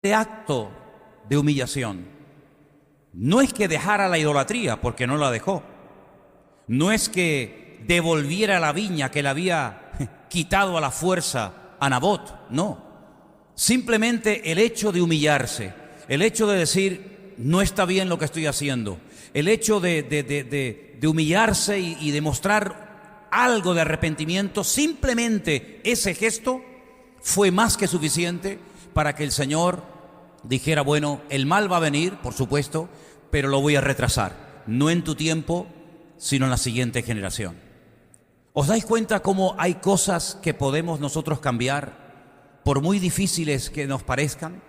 Este acto de humillación no es que dejara la idolatría, porque no la dejó. No es que devolviera la viña que le había quitado a la fuerza a Nabot, no. Simplemente el hecho de humillarse, el hecho de decir, no está bien lo que estoy haciendo, el hecho de humillarse y demostrar algo de arrepentimiento, simplemente ese gesto fue más que suficiente para que el Señor dijera, bueno, el mal va a venir, por supuesto, pero lo voy a retrasar, no en tu tiempo, sino en la siguiente generación. ¿Os dais cuenta cómo hay cosas que podemos nosotros cambiar, por muy difíciles que nos parezcan?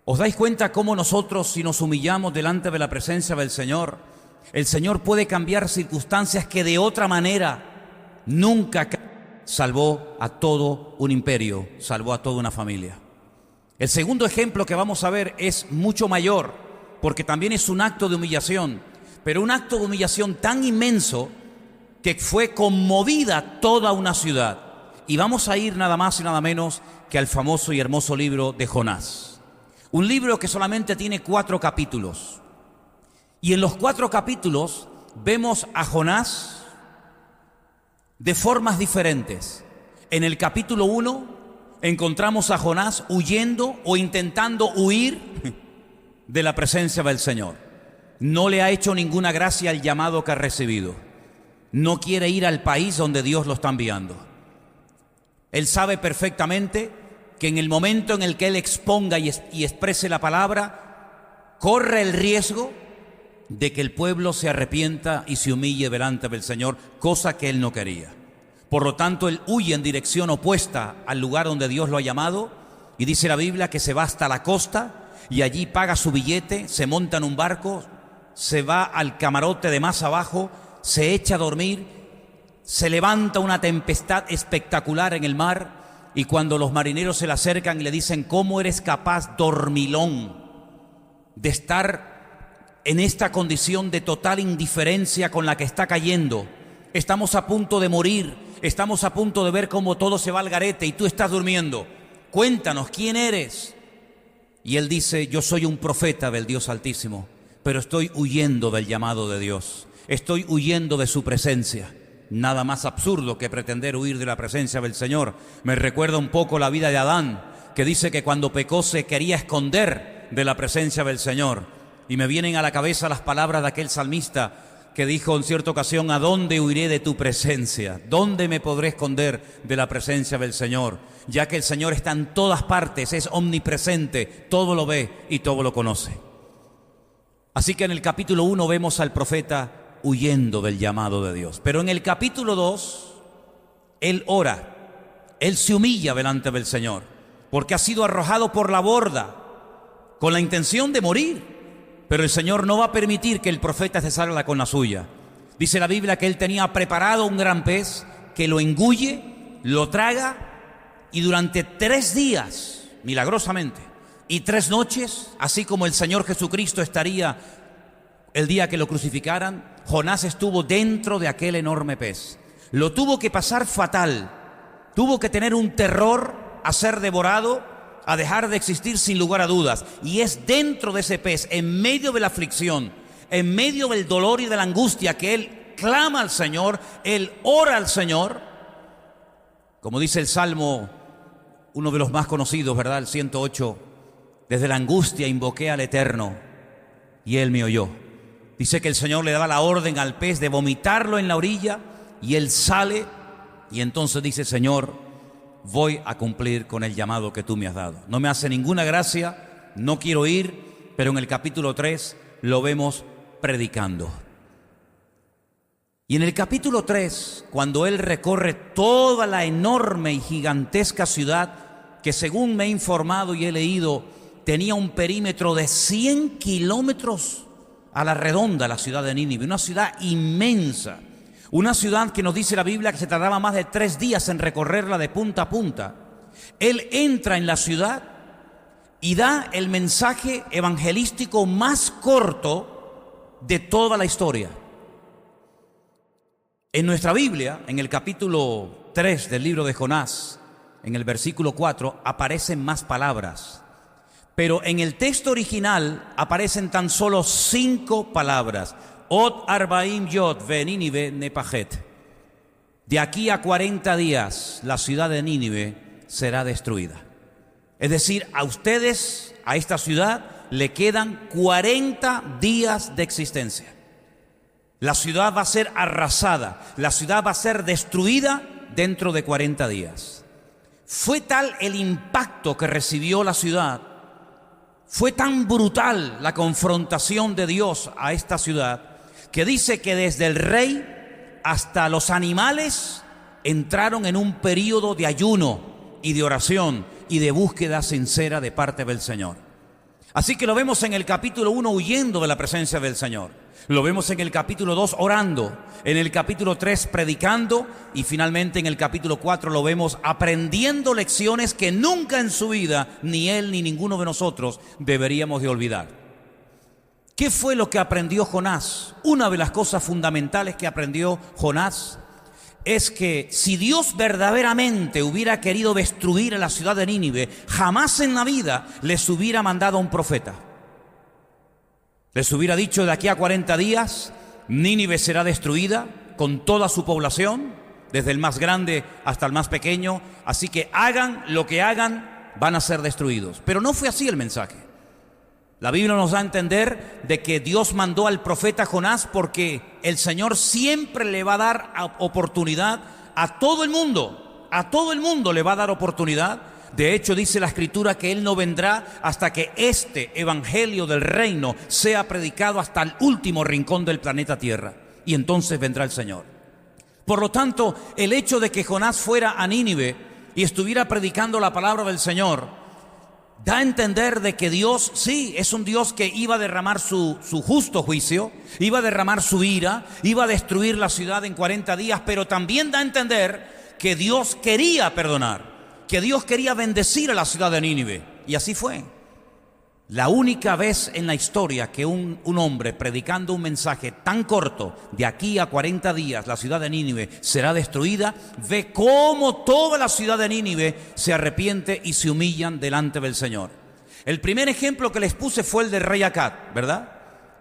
¿Os dais cuenta cómo nosotros, si nos humillamos delante de la presencia del Señor, el Señor puede cambiar circunstancias que de otra manera nunca salvó a todo un imperio, salvó a toda una familia? El segundo ejemplo que vamos a ver es mucho mayor, porque también es un acto de humillación, pero un acto de humillación tan inmenso que fue conmovida toda una ciudad. Y vamos a ir nada más y nada menos que al famoso y hermoso libro de Jonás. Un libro que solamente tiene 4 capítulos. Y en los 4 capítulos vemos a Jonás de formas diferentes. En el capítulo 1 encontramos a Jonás huyendo o intentando huir de la presencia del Señor. No le ha hecho ninguna gracia al llamado que ha recibido. No quiere ir al país donde Dios lo está enviando. Él sabe perfectamente que en el momento en el que él exponga y exprese la palabra, corre el riesgo de que el pueblo se arrepienta y se humille delante del Señor, cosa que él no quería. Por lo tanto, él huye en dirección opuesta al lugar donde Dios lo ha llamado, y dice la Biblia que se va hasta la costa y allí paga su billete, se monta en un barco, se va al camarote de más abajo, se echa a dormir, se levanta una tempestad espectacular en el mar, y cuando los marineros se le acercan y le dicen, ¿cómo eres capaz, dormilón, de estar en esta condición de total indiferencia con la que está cayendo? Estamos a punto de morir, estamos a punto de ver cómo todo se va al garete y tú estás durmiendo. Cuéntanos, ¿quién eres? Y él dice, yo soy un profeta del Dios Altísimo, pero estoy huyendo del llamado de Dios. Estoy huyendo de su presencia. Nada más absurdo que pretender huir de la presencia del Señor. Me recuerda un poco la vida de Adán, que dice que cuando pecó se quería esconder de la presencia del Señor. Y me vienen a la cabeza las palabras de aquel salmista que dijo en cierta ocasión, ¿a dónde huiré de tu presencia? ¿Dónde me podré esconder de la presencia del Señor? Ya que el Señor está en todas partes, es omnipresente, todo lo ve y todo lo conoce. Así que en el capítulo 1 vemos al profeta huyendo del llamado de Dios. Pero en el capítulo 2, él ora, él se humilla delante del Señor, porque ha sido arrojado por la borda con la intención de morir. Pero el Señor no va a permitir que el profeta se salga con la suya. Dice la Biblia que él tenía preparado un gran pez que lo engulle, lo traga, y durante 3 días, milagrosamente, y 3 noches, así como el Señor Jesucristo estaría el día que lo crucificaran, Jonás estuvo dentro de aquel enorme pez. Lo tuvo que pasar fatal, tuvo que tener un terror a ser devorado, a dejar de existir sin lugar a dudas. Y es dentro de ese pez, en medio de la aflicción, en medio del dolor y de la angustia, que él clama al Señor, él ora al Señor. Como dice el Salmo, uno de los más conocidos, ¿verdad? El 108, desde la angustia invoqué al Eterno y él me oyó. Dice que el Señor le daba la orden al pez de vomitarlo en la orilla y él sale y entonces dice, Señor, voy a cumplir con el llamado que tú me has dado. No me hace ninguna gracia, no quiero ir, pero en el capítulo 3 lo vemos predicando. Y en el capítulo 3, cuando él recorre toda la enorme y gigantesca ciudad, que según me he informado y he leído, tenía un perímetro de 100 kilómetros a la redonda, la ciudad de Nínive, una ciudad inmensa. Una ciudad que nos dice la Biblia que se tardaba más de 3 días en recorrerla de punta a punta. Él entra en la ciudad y da el mensaje evangelístico más corto de toda la historia. En nuestra Biblia, en el capítulo 3 del libro de Jonás, en el versículo 4, aparecen más palabras. Pero en el texto original aparecen tan solo 5 palabras. Ot arbaim yot ve Nínive nepajet. De aquí a 40 días la ciudad de Nínive será destruida. Es decir, a ustedes, a esta ciudad, le quedan 40 días de existencia. La ciudad va a ser arrasada, la ciudad va a ser destruida dentro de 40 días. Fue tal el impacto que recibió la ciudad, fue tan brutal la confrontación de Dios a esta ciudad, que dice que desde el rey hasta los animales entraron en un período de ayuno y de oración y de búsqueda sincera de parte del Señor. Así que lo vemos en el capítulo 1 huyendo de la presencia del Señor. Lo vemos en el capítulo 2 orando, en el capítulo 3 predicando y finalmente en el capítulo 4 lo vemos aprendiendo lecciones que nunca en su vida ni él ni ninguno de nosotros deberíamos de olvidar. ¿Qué fue lo que aprendió Jonás? Una de las cosas fundamentales que aprendió Jonás es que si Dios verdaderamente hubiera querido destruir a la ciudad de Nínive, jamás en la vida les hubiera mandado a un profeta. Les hubiera dicho: de aquí a 40 días Nínive será destruida con toda su población, desde el más grande hasta el más pequeño, así que hagan lo que hagan, van a ser destruidos. Pero no fue así el mensaje. La Biblia nos da a entender de que Dios mandó al profeta Jonás porque el Señor siempre le va a dar oportunidad a todo el mundo le va a dar oportunidad. De hecho, dice la Escritura que Él no vendrá hasta que este evangelio del reino sea predicado hasta el último rincón del planeta Tierra. Y entonces vendrá el Señor. Por lo tanto, el hecho de que Jonás fuera a Nínive y estuviera predicando la palabra del Señor, da a entender de que Dios, sí, es un Dios que iba a derramar su justo juicio, iba a derramar su ira, iba a destruir la ciudad en 40 días, pero también da a entender que Dios quería perdonar, que Dios quería bendecir a la ciudad de Nínive. Y así fue. La única vez en la historia que un hombre predicando un mensaje tan corto, de aquí a 40 días la ciudad de Nínive será destruida, ve cómo toda la ciudad de Nínive se arrepiente y se humillan delante del Señor. El primer ejemplo que les puse fue el del rey Acab, ¿verdad?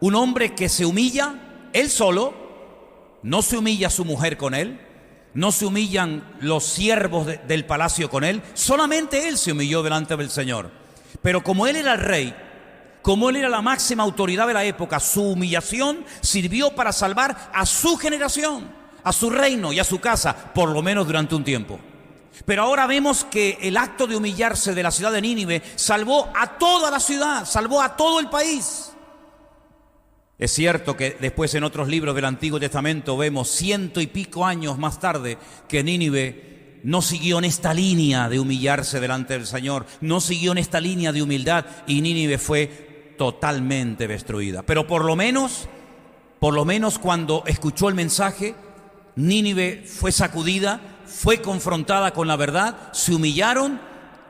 Un hombre que se humilla, él solo, no se humilla su mujer con él, no se humillan los siervos del palacio con él, solamente él se humilló delante del Señor. Pero como él era el rey, como él era la máxima autoridad de la época, su humillación sirvió para salvar a su generación, a su reino y a su casa, por lo menos durante un tiempo. Pero ahora vemos que el acto de humillarse de la ciudad de Nínive salvó a toda la ciudad, salvó a todo el país. Es cierto que después en otros libros del Antiguo Testamento vemos 100 y pico años más tarde que Nínive no siguió en esta línea de humillarse delante del Señor, no siguió en esta línea de humildad y Nínive fue totalmente destruida. Pero por lo menos cuando escuchó el mensaje, Nínive fue sacudida, fue confrontada con la verdad, se humillaron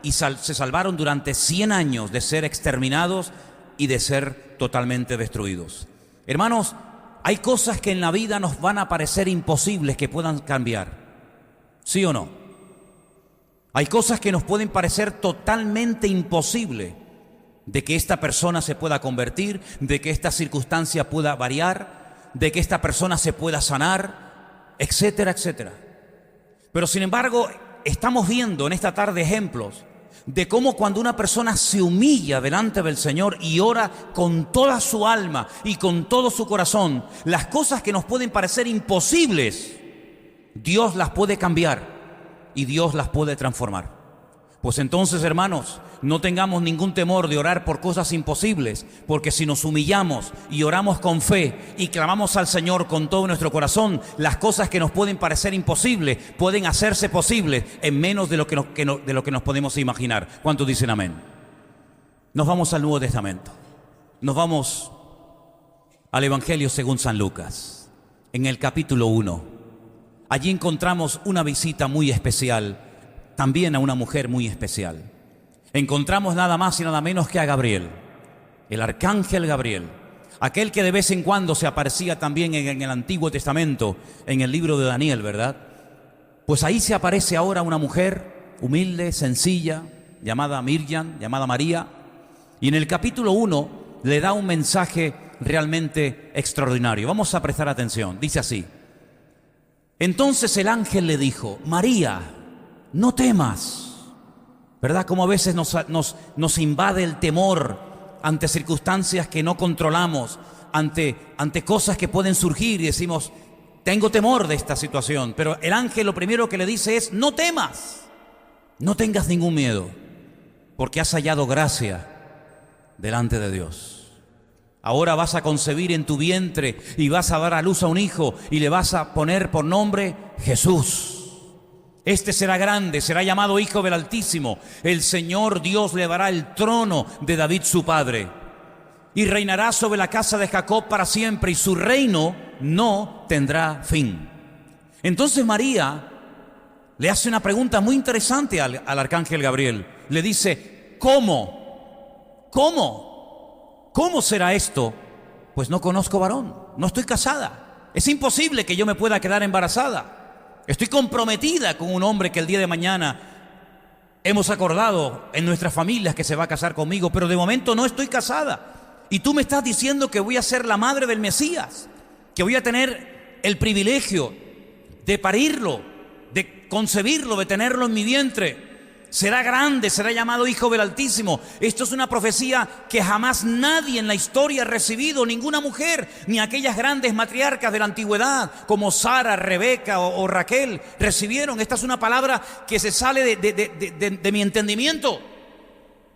y se salvaron durante 100 años de ser exterminados y de ser totalmente destruidos. Hermanos, hay cosas que en la vida nos van a parecer imposibles que puedan cambiar. ¿Sí o no? Hay cosas que nos pueden parecer totalmente imposibles de que esta persona se pueda convertir, de que esta circunstancia pueda variar, de que esta persona se pueda sanar, etcétera, etcétera. Pero sin embargo, estamos viendo en esta tarde ejemplos de cómo cuando una persona se humilla delante del Señor y ora con toda su alma y con todo su corazón, las cosas que nos pueden parecer imposibles, Dios las puede cambiar y Dios las puede transformar. Pues entonces, hermanos, no tengamos ningún temor de orar por cosas imposibles, porque si nos humillamos y oramos con fe y clamamos al Señor con todo nuestro corazón, las cosas que nos pueden parecer imposibles pueden hacerse posibles en menos de lo que nos podemos imaginar. ¿Cuántos dicen amén? Nos vamos al Nuevo Testamento. Nos vamos al Evangelio según San Lucas, en el capítulo 1. Allí encontramos una visita muy especial, también a una mujer muy especial. Encontramos nada más y nada menos que a Gabriel, el arcángel Gabriel, aquel que de vez en cuando se aparecía también en el Antiguo Testamento, en el libro de Daniel, ¿verdad? Pues ahí se aparece ahora una mujer humilde, sencilla, llamada Miriam, llamada María, Y en el capítulo 1 le da un mensaje realmente extraordinario. Vamos a prestar atención. Dice así: entonces el ángel le dijo, María, no temas. ¿Verdad? Como a veces nos invade el temor ante circunstancias que no controlamos, ante cosas que pueden surgir y decimos, tengo temor de esta situación. Pero el ángel lo primero que le dice es, no temas, no tengas ningún miedo, porque has hallado gracia delante de Dios. Ahora vas a concebir en tu vientre y vas a dar a luz a un hijo y le vas a poner por nombre Jesús. Este será grande, será llamado Hijo del Altísimo. El Señor Dios le dará el trono de David su padre y reinará sobre la casa de Jacob para siempre, y su reino no tendrá fin. Entonces María le hace una pregunta muy interesante al arcángel Gabriel. Le dice, ¿cómo? ¿Cómo será esto? Pues no conozco varón, no estoy casada. Es imposible que yo me pueda quedar embarazada. Estoy comprometida con un hombre que el día de mañana hemos acordado en nuestras familias que se va a casar conmigo, pero de momento no estoy casada. Y tú me estás diciendo que voy a ser la madre del Mesías, que voy a tener el privilegio de parirlo, de concebirlo, de tenerlo en mi vientre. Será grande, será llamado Hijo del Altísimo. Esto es una profecía que jamás nadie en la historia ha recibido, ninguna mujer, ni aquellas grandes matriarcas de la antigüedad como Sara, Rebeca o Raquel recibieron. Esta es una palabra que se sale de mi entendimiento.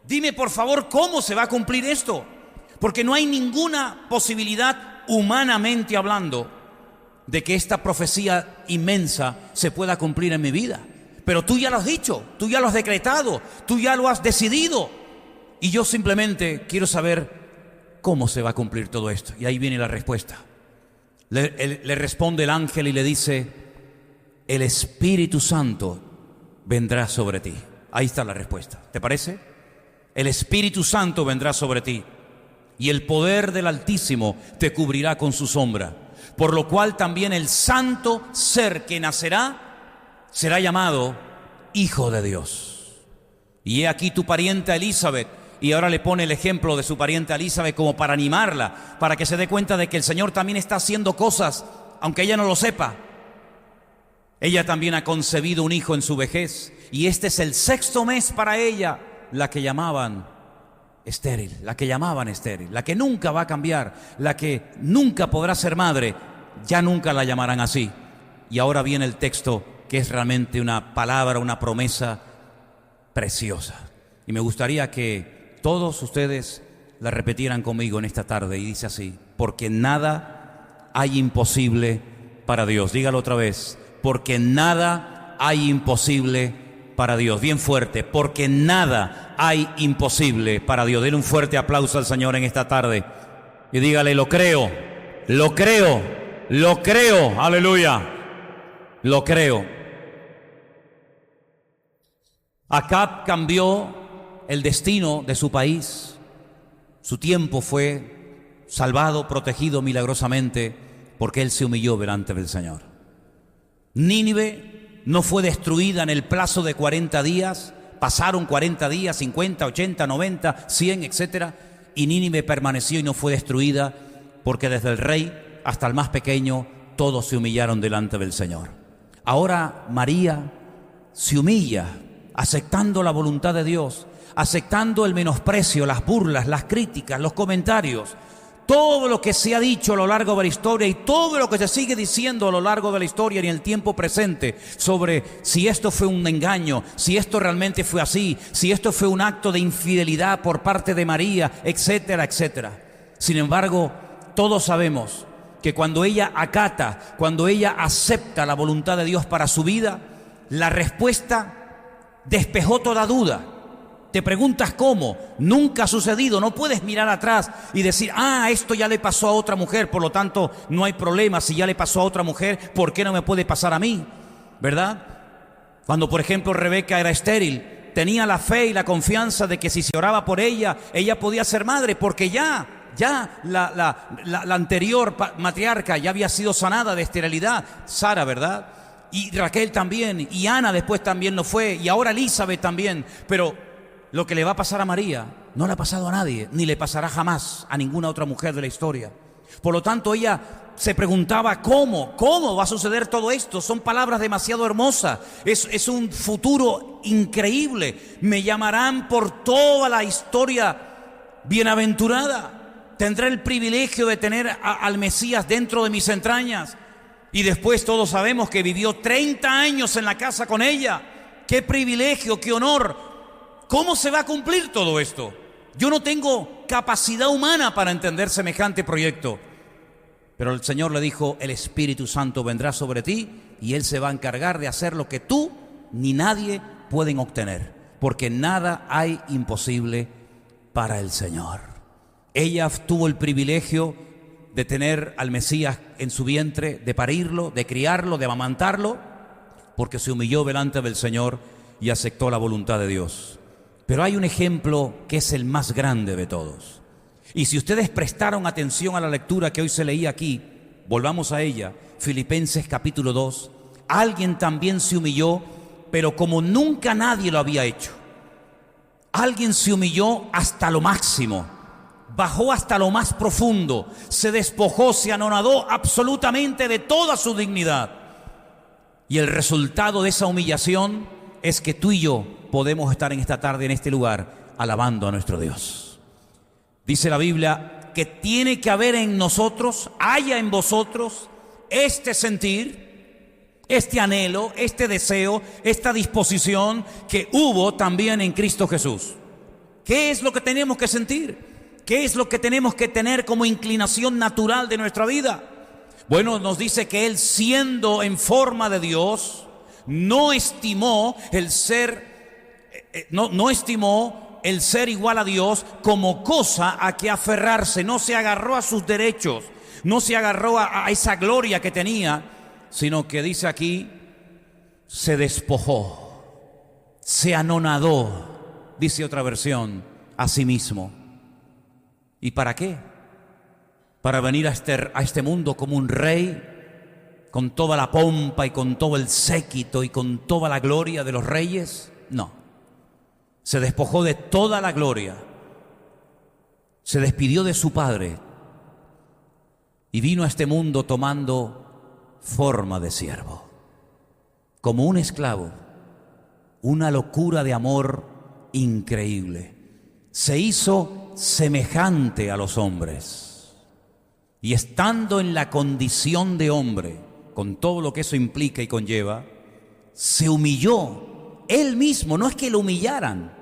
Dime por favor cómo se va a cumplir esto, porque no hay ninguna posibilidad humanamente hablando de que esta profecía inmensa se pueda cumplir en mi vida. Pero tú ya lo has dicho, tú ya lo has decretado, tú ya lo has decidido. Y yo simplemente quiero saber cómo se va a cumplir todo esto. Y ahí viene la respuesta. Le responde el ángel y le dice, el Espíritu Santo vendrá sobre ti. Ahí está la respuesta. ¿Te parece? El Espíritu Santo vendrá sobre ti, y el poder del Altísimo te cubrirá con su sombra. Por lo cual también el santo ser que nacerá será llamado Hijo de Dios. Y he aquí tu parienta Elizabeth, y ahora le pone el ejemplo de su parienta Elizabeth como para animarla, para que se dé cuenta de que el Señor también está haciendo cosas, aunque ella no lo sepa. Ella también ha concebido un hijo en su vejez, y este es el 6º mes para ella, la que llamaban estéril, la que nunca va a cambiar, la que nunca podrá ser madre, ya nunca la llamarán así. Y ahora viene el texto que es realmente una palabra, una promesa preciosa. Y me gustaría que todos ustedes la repitieran conmigo en esta tarde, y dice así: porque nada hay imposible para Dios. Dígalo otra vez: porque nada hay imposible para Dios. Bien fuerte: porque nada hay imposible para Dios. Denle un fuerte aplauso al Señor en esta tarde y dígale: lo creo, lo creo, lo creo, aleluya, lo creo. Acab cambió el destino de su país. Su tiempo fue salvado, protegido milagrosamente, porque él se humilló delante del Señor. Nínive no fue destruida en el plazo de 40 días. Pasaron 40 días, 50, 80, 90, 100, etc. Y Nínive permaneció y no fue destruida, porque desde el rey hasta el más pequeño todos se humillaron delante del Señor. Ahora María se humilla, aceptando la voluntad de Dios, aceptando el menosprecio, las burlas, las críticas, los comentarios, todo lo que se ha dicho a lo largo de la historia y todo lo que se sigue diciendo a lo largo de la historia y en el tiempo presente sobre si esto fue un engaño, si esto realmente fue así, si esto fue un acto de infidelidad por parte de María, etcétera, etcétera. Sin embargo, todos sabemos que cuando ella acata, cuando ella acepta la voluntad de Dios para su vida, la respuesta despejó toda duda. Te preguntas cómo, nunca ha sucedido, no puedes mirar atrás y decir, esto ya le pasó a otra mujer, por lo tanto no hay problema. Si ya le pasó a otra mujer, ¿por qué no me puede pasar a mí? ¿Verdad? Cuando por ejemplo Rebeca era estéril, tenía la fe y la confianza de que si se oraba por ella, ella podía ser madre, porque ya la anterior matriarca ya había sido sanada de esterilidad, Sara, ¿verdad? Y Raquel también, y Ana después también lo fue, y ahora Elizabeth también. Pero lo que le va a pasar a María no le ha pasado a nadie, ni le pasará jamás a ninguna otra mujer de la historia. Por lo tanto, ella se preguntaba ¿cómo va a suceder todo esto? Son palabras demasiado hermosas, es un futuro increíble. Me llamarán por toda la historia bienaventurada. Tendré el privilegio de tener al Mesías dentro de mis entrañas. Y después todos sabemos que vivió 30 años en la casa con ella. ¡Qué privilegio, qué honor! ¿Cómo se va a cumplir todo esto? Yo no tengo capacidad humana para entender semejante proyecto. Pero el Señor le dijo, el Espíritu Santo vendrá sobre ti y Él se va a encargar de hacer lo que tú ni nadie pueden obtener, porque nada hay imposible para el Señor. Ella tuvo el privilegio de tener al Mesías en su vientre, de parirlo, de criarlo, de amamantarlo, porque se humilló delante del Señor y aceptó la voluntad de Dios. Pero hay un ejemplo que es el más grande de todos. Y si ustedes prestaron atención a la lectura que hoy se leía aquí, volvamos a ella, Filipenses capítulo 2, alguien también se humilló, pero como nunca nadie lo había hecho. Alguien se humilló hasta lo máximo, bajó hasta lo más profundo, se despojó, se anonadó absolutamente de toda su dignidad. Y el resultado de esa humillación es que tú y yo podemos estar en esta tarde, en este lugar, alabando a nuestro Dios. Dice la Biblia que tiene que haber en nosotros, haya en vosotros, este sentir, este anhelo, este deseo, esta disposición que hubo también en Cristo Jesús. ¿Qué es lo que tenemos que sentir? ¿Qué es lo que tenemos que tener como inclinación natural de nuestra vida? Bueno, nos dice que Él, siendo en forma de Dios, no estimó el ser igual a Dios como cosa a que aferrarse. No se agarró a sus derechos, no se agarró a esa gloria que tenía, sino que dice aquí, se despojó, se anonadó, dice otra versión, a sí mismo. ¿Y para qué? ¿Para venir a este mundo como un rey, con toda la pompa y con todo el séquito y con toda la gloria de los reyes? No. Se despojó de toda la gloria, se despidió de su Padre y vino a este mundo tomando forma de siervo, como un esclavo, una locura de amor increíble. Se hizo semejante a los hombres y estando en la condición de hombre, con todo lo que eso implica y conlleva, se humilló Él mismo, no es que lo humillaran.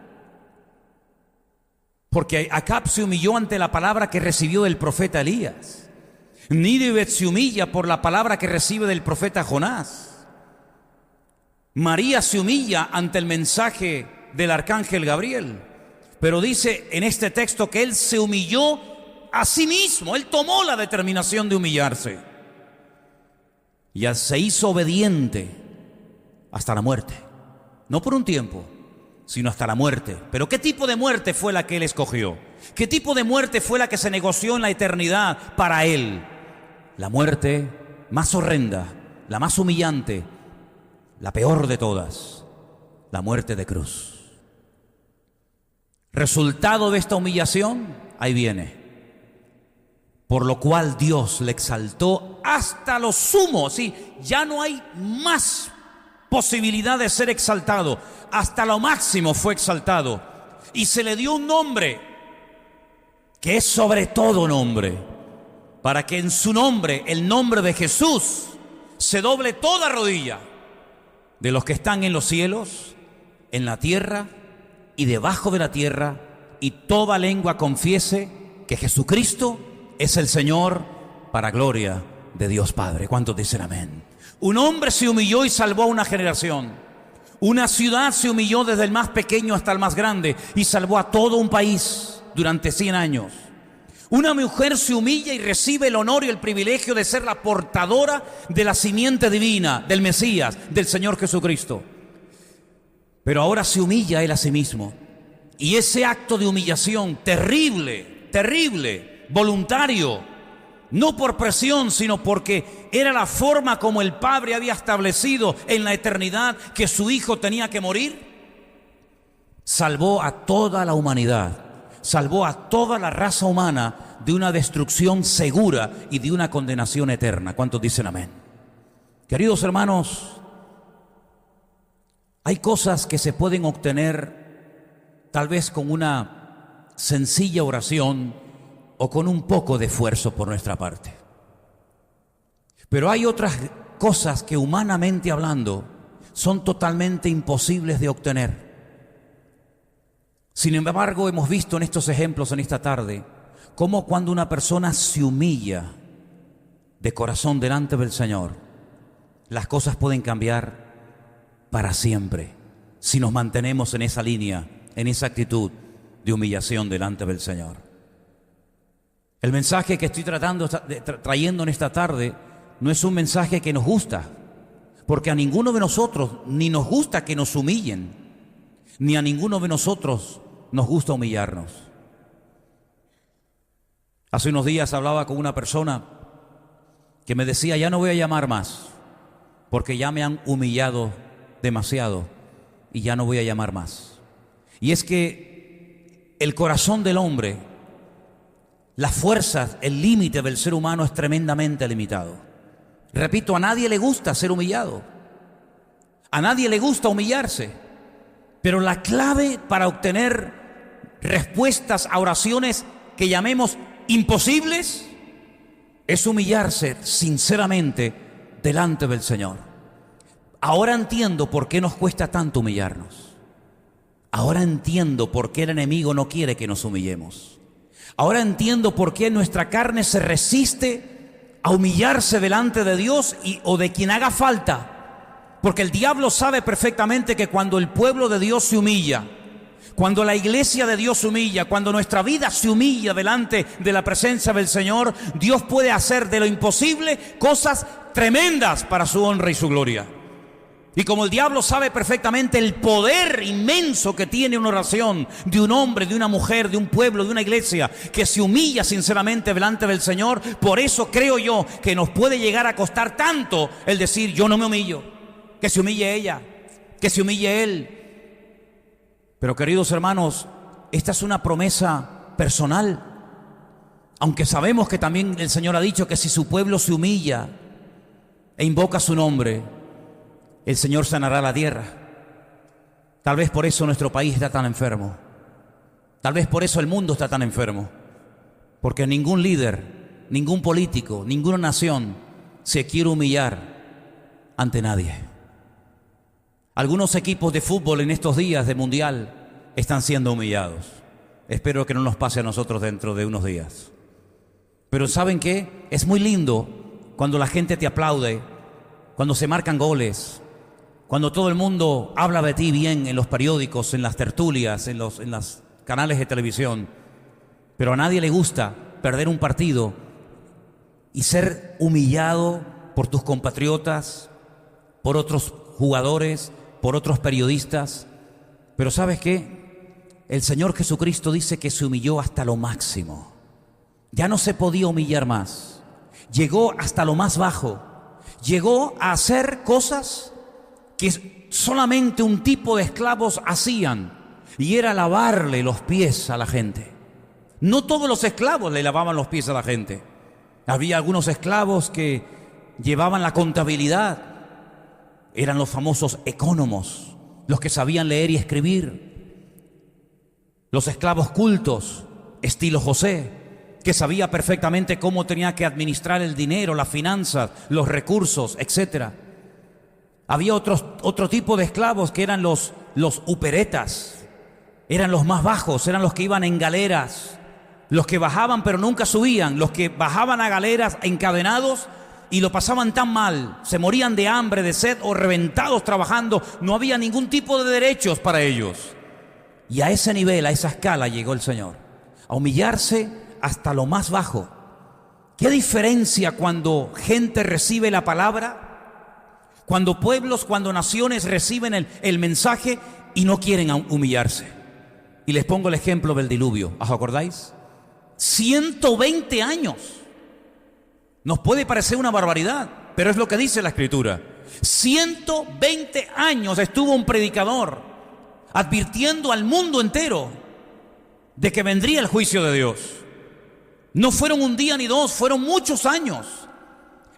Porque Acab se humilló ante la palabra que recibió del profeta Elías. Nínive se humilla por la palabra que recibe del profeta Jonás. María se humilla ante el mensaje del arcángel Gabriel. Pero dice en este texto que Él se humilló a sí mismo. Él tomó la determinación de humillarse. Y se hizo obediente hasta la muerte. No por un tiempo, sino hasta la muerte. Pero ¿qué tipo de muerte fue la que Él escogió? ¿Qué tipo de muerte fue la que se negoció en la eternidad para Él? La muerte más horrenda, la más humillante, la peor de todas, la muerte de cruz. Resultado de esta humillación, ahí viene. Por lo cual Dios le exaltó hasta lo sumo. Sí, ya no hay más posibilidad de ser exaltado. Hasta lo máximo fue exaltado. Y se le dio un nombre que es sobre todo nombre, para que en su nombre, el nombre de Jesús, se doble toda rodilla de los que están en los cielos, en la tierra y debajo de la tierra, y toda lengua confiese que Jesucristo es el Señor, para gloria de Dios Padre. ¿Cuántos dicen amén? Un hombre se humilló y salvó a una generación. Una ciudad se humilló desde el más pequeño hasta el más grande y salvó a todo un país durante 100 años. Una mujer se humilla y recibe el honor y el privilegio de ser la portadora de la simiente divina, del Mesías, del Señor Jesucristo. Pero ahora se humilla Él a sí mismo. Y ese acto de humillación terrible, terrible, voluntario, no por presión, sino porque era la forma como el Padre había establecido en la eternidad que su Hijo tenía que morir. salvó a toda la humanidad, salvó a toda la raza humana de una destrucción segura y de una condenación eterna. ¿Cuántos dicen amén? Queridos hermanos, hay cosas que se pueden obtener tal vez con una sencilla oración o con un poco de esfuerzo por nuestra parte. Pero hay otras cosas que, humanamente hablando, son totalmente imposibles de obtener. Sin embargo, hemos visto en estos ejemplos en esta tarde cómo cuando una persona se humilla de corazón delante del Señor, las cosas pueden cambiar para siempre si nos mantenemos en esa línea, en esa actitud de humillación delante del Señor. El mensaje que estoy trayendo en esta tarde no es un mensaje que nos gusta, porque a ninguno de nosotros ni nos gusta que nos humillen, ni a ninguno de nosotros nos gusta humillarnos. Hace unos días hablaba con una persona que me decía: ya no voy a llamar más, porque ya me han humillado demasiado y ya no voy a llamar más. Y es que el corazón del hombre, las fuerzas, el límite del ser humano es tremendamente limitado. Repito, a nadie le gusta ser humillado, a nadie le gusta humillarse, pero la clave para obtener respuestas a oraciones que llamemos imposibles es humillarse sinceramente delante del Señor. Ahora entiendo por qué nos cuesta tanto humillarnos. Ahora entiendo por qué el enemigo no quiere que nos humillemos. Ahora entiendo por qué nuestra carne se resiste a humillarse delante de Dios o de quien haga falta. Porque el diablo sabe perfectamente que cuando el pueblo de Dios se humilla, cuando la iglesia de Dios se humilla, cuando nuestra vida se humilla delante de la presencia del Señor, Dios puede hacer de lo imposible cosas tremendas para su honra y su gloria. Y como el diablo sabe perfectamente el poder inmenso que tiene una oración de un hombre, de una mujer, de un pueblo, de una iglesia que se humilla sinceramente delante del Señor, por eso creo yo que nos puede llegar a costar tanto el decir: yo no me humillo, que se humille ella, que se humille él. Pero queridos hermanos, esta es una promesa personal, aunque sabemos que también el Señor ha dicho que si su pueblo se humilla e invoca su nombre, el Señor sanará la tierra. Tal vez por eso nuestro país está tan enfermo. Tal vez por eso el mundo está tan enfermo. Porque ningún líder, ningún político, ninguna nación se quiere humillar ante nadie. Algunos equipos de fútbol en estos días de mundial están siendo humillados. Espero que no nos pase a nosotros dentro de unos días. Pero ¿saben qué? Es muy lindo cuando la gente te aplaude, cuando se marcan goles, cuando todo el mundo habla de ti bien en los periódicos, en las tertulias, en los canales de televisión. Pero a nadie le gusta perder un partido y ser humillado por tus compatriotas, por otros jugadores, por otros periodistas. Pero ¿sabes qué? El Señor Jesucristo dice que se humilló hasta lo máximo. Ya no se podía humillar más. Llegó hasta lo más bajo. Llegó a hacer cosas que solamente un tipo de esclavos hacían, y era lavarle los pies a la gente. No todos los esclavos le lavaban los pies a la gente. Había algunos esclavos que llevaban la contabilidad. Eran los famosos ecónomos, los que sabían leer y escribir. Los esclavos cultos, estilo José, que sabía perfectamente cómo tenía que administrar el dinero, las finanzas, los recursos, etc. Había otro tipo de esclavos que eran los uperetas. Eran los más bajos, eran los que iban en galeras, los que bajaban pero nunca subían, los que bajaban a galeras encadenados y lo pasaban tan mal, se morían de hambre, de sed o reventados trabajando. No había ningún tipo de derechos para ellos. Y a ese nivel, a esa escala llegó el Señor, a humillarse hasta lo más bajo. ¿Qué diferencia cuando gente recibe la palabra? Cuando pueblos, cuando naciones reciben el mensaje y no quieren humillarse. Y les pongo el ejemplo del diluvio. ¿Os acordáis? 120 años. Nos puede parecer una barbaridad, pero es lo que dice la Escritura. 120 años estuvo un predicador advirtiendo al mundo entero de que vendría el juicio de Dios. No fueron un día ni dos, fueron muchos años.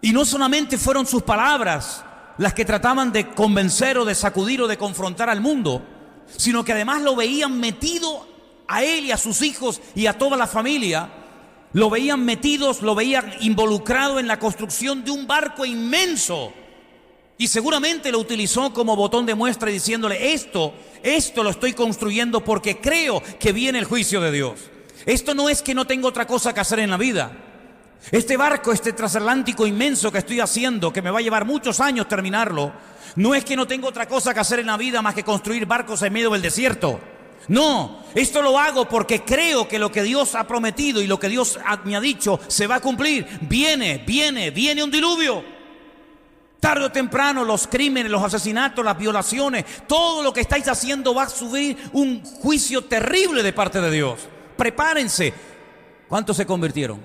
Y no solamente fueron sus palabras las que trataban de convencer o de sacudir o de confrontar al mundo, sino que además lo veían metido a él y a sus hijos y a toda la familia. Lo veían metidos, lo veían involucrado en la construcción de un barco inmenso. Y seguramente lo utilizó como botón de muestra diciéndole, esto lo estoy construyendo porque creo que viene el juicio de Dios. Esto no es que no tengo otra cosa que hacer en la vida. Este barco, este transatlántico inmenso que estoy haciendo, que me va a llevar muchos años terminarlo, no es que no tengo otra cosa que hacer en la vida más que construir barcos en medio del desierto. No, esto lo hago porque creo que lo que Dios ha prometido y lo que Dios me ha dicho se va a cumplir. Viene un diluvio. Tarde o temprano los crímenes, los asesinatos, las violaciones, todo lo que estáis haciendo va a subir un juicio terrible de parte de Dios. Prepárense. ¿Cuántos se convirtieron?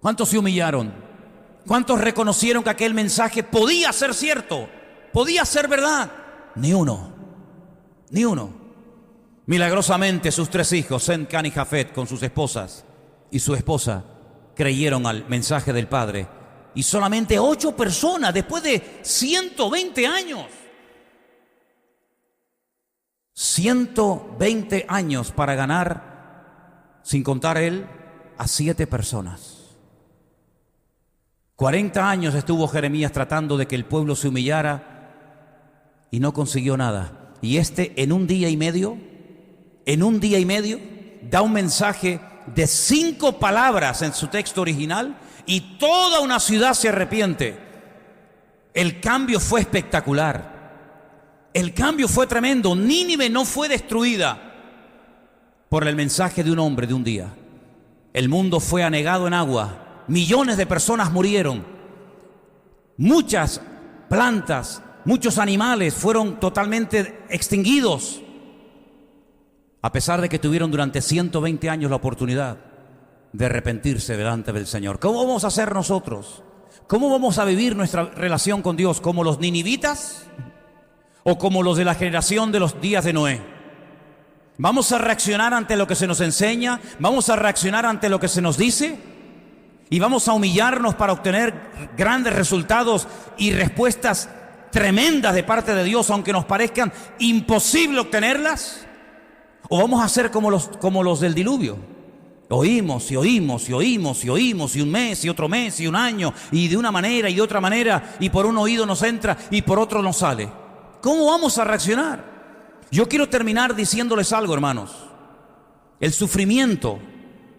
¿Cuántos se humillaron? ¿Cuántos reconocieron que aquel mensaje podía ser cierto? Podía ser verdad. Ni uno. Milagrosamente sus 3 hijos, Sem, Can y Jafet, con sus esposas y su esposa, creyeron al mensaje del Padre. Y solamente 8 personas después de 120 años. 120 años para ganar, sin contar él, a 7 personas. 40 años estuvo Jeremías tratando de que el pueblo se humillara y no consiguió nada. Y en un día y medio, da un mensaje de 5 palabras en su texto original y toda una ciudad se arrepiente. El cambio fue espectacular. El cambio fue tremendo. Nínive no fue destruida por el mensaje de un hombre de un día. El mundo fue anegado en agua. Millones de personas murieron. Muchas plantas, muchos animales fueron totalmente extinguidos. A pesar de que tuvieron durante 120 años la oportunidad de arrepentirse delante del Señor. ¿Cómo vamos a hacer nosotros? ¿Cómo vamos a vivir nuestra relación con Dios? ¿Como los ninivitas o como los de la generación de los días de Noé? ¿Vamos a reaccionar ante lo que se nos enseña? ¿Vamos a reaccionar ante lo que se nos dice? ¿Y vamos a humillarnos para obtener grandes resultados y respuestas tremendas de parte de Dios, aunque nos parezcan imposible obtenerlas? ¿O vamos a ser como los del diluvio? Oímos y un mes y otro mes y un año y de una manera y de otra manera, y por un oído nos entra y por otro nos sale. ¿Cómo vamos a reaccionar? Yo quiero terminar diciéndoles algo, hermanos. El sufrimiento,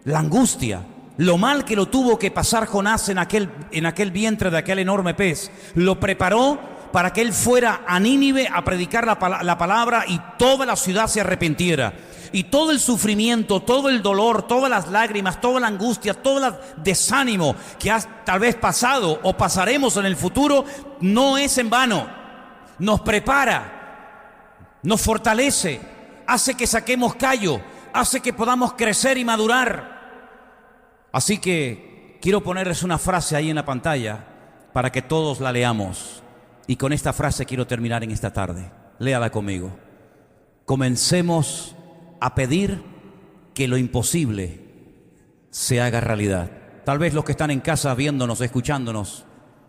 la angustia, lo mal que lo tuvo que pasar Jonás en aquel vientre de aquel enorme pez, lo preparó para que él fuera a Nínive a predicar la palabra y toda la ciudad se arrepintiera. Y todo el sufrimiento, todo el dolor, todas las lágrimas, toda la angustia, todo el desánimo que has tal vez pasado o pasaremos en el futuro, no es en vano. Nos prepara, nos fortalece, hace que saquemos callo, hace que podamos crecer y madurar. Así que quiero ponerles una frase ahí en la pantalla para que todos la leamos. Y con esta frase quiero terminar en esta tarde. Léala conmigo. Comencemos a pedir que lo imposible se haga realidad. Tal vez los que están en casa viéndonos, escuchándonos,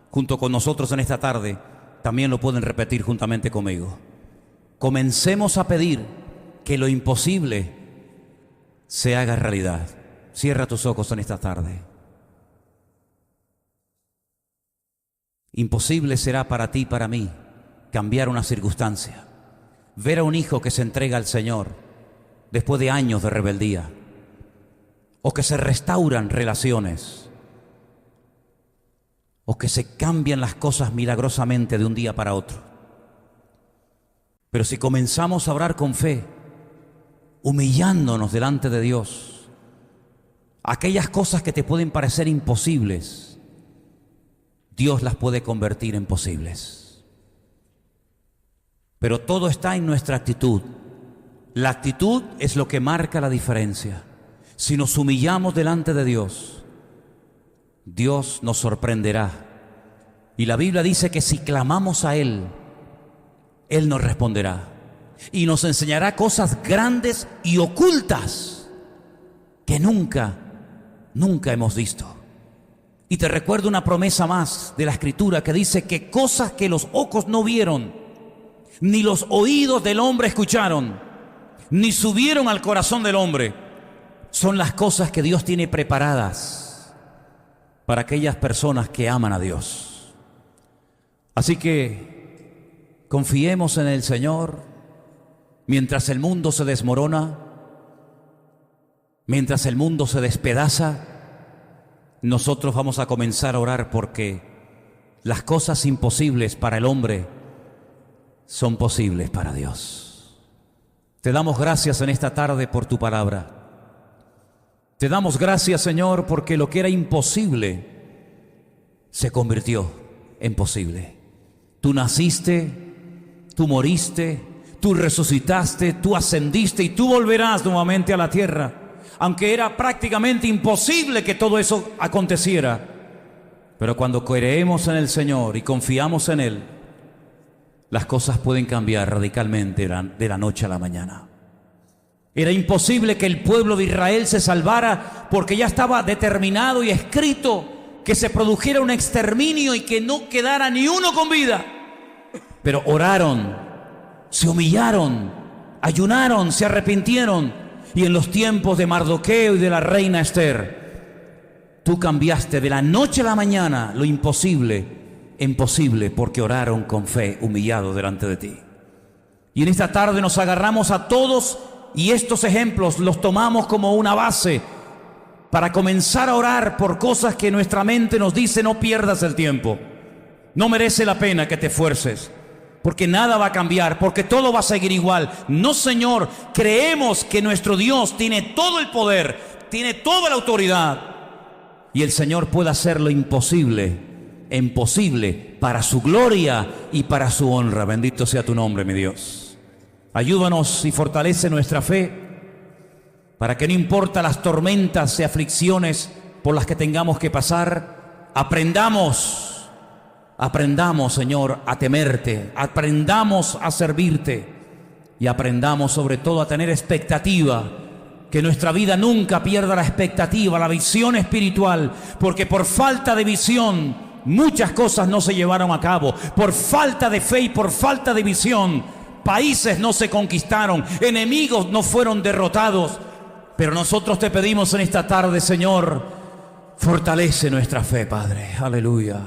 junto con nosotros en esta tarde, también lo pueden repetir juntamente conmigo. Comencemos a pedir que lo imposible se haga realidad. Cierra tus ojos en esta tarde. Imposible será para ti y para mí cambiar una circunstancia. Ver a un hijo que se entrega al Señor después de años de rebeldía, o que se restauran relaciones, o que se cambian las cosas milagrosamente de un día para otro. Pero si comenzamos a orar con fe, humillándonos delante de Dios, aquellas cosas que te pueden parecer imposibles, Dios las puede convertir en posibles. Pero todo está en nuestra actitud. La actitud es lo que marca la diferencia. Si nos humillamos delante de Dios, Dios nos sorprenderá. Y la Biblia dice que si clamamos a Él, Él nos responderá. y nos enseñará cosas grandes y ocultas que nunca hemos visto. Y te recuerdo una promesa más de la Escritura que dice que cosas que los ojos no vieron, ni los oídos del hombre escucharon, ni subieron al corazón del hombre, son las cosas que Dios tiene preparadas para aquellas personas que aman a Dios. Así que confiemos en el Señor mientras el mundo se desmorona, mientras el mundo se despedaza. Nosotros vamos a comenzar a orar porque las cosas imposibles para el hombre son posibles para Dios. Te damos gracias en esta tarde por tu palabra. Te damos gracias, Señor, porque lo que era imposible se convirtió en posible. Tú naciste, tú moriste, tú resucitaste, tú ascendiste y tú volverás nuevamente a la tierra. Aunque era prácticamente imposible que todo eso aconteciera. Pero cuando creemos en el Señor y confiamos en Él, las cosas pueden cambiar radicalmente de la noche a la mañana. Era imposible que el pueblo de Israel se salvara porque ya estaba determinado y escrito que se produjera un exterminio y que no quedara ni uno con vida. Pero oraron, se humillaron, ayunaron, se arrepintieron. Y en los tiempos de Mardoqueo y de la reina Esther, tú cambiaste de la noche a la mañana lo imposible en posible porque oraron con fe, humillados delante de ti. Y en esta tarde nos agarramos a todos y estos ejemplos los tomamos como una base para comenzar a orar por cosas que nuestra mente nos dice: no pierdas el tiempo, no merece la pena que te esfuerces, porque nada va a cambiar, porque todo va a seguir igual. No, Señor, creemos que nuestro Dios tiene todo el poder, tiene toda la autoridad, y el Señor puede hacer lo imposible en posible para su gloria y para su honra. Bendito sea tu nombre, mi Dios. Ayúdanos y fortalece nuestra fe para que no importa las tormentas y aflicciones por las que tengamos que pasar, aprendamos, Señor, a temerte, aprendamos a servirte y aprendamos sobre todo a tener expectativa, que nuestra vida nunca pierda la expectativa, la visión espiritual, porque por falta de visión muchas cosas no se llevaron a cabo. Por falta de fe y por falta de visión, países no se conquistaron, enemigos no fueron derrotados. Pero nosotros te pedimos en esta tarde, Señor, fortalece nuestra fe, Padre. Aleluya.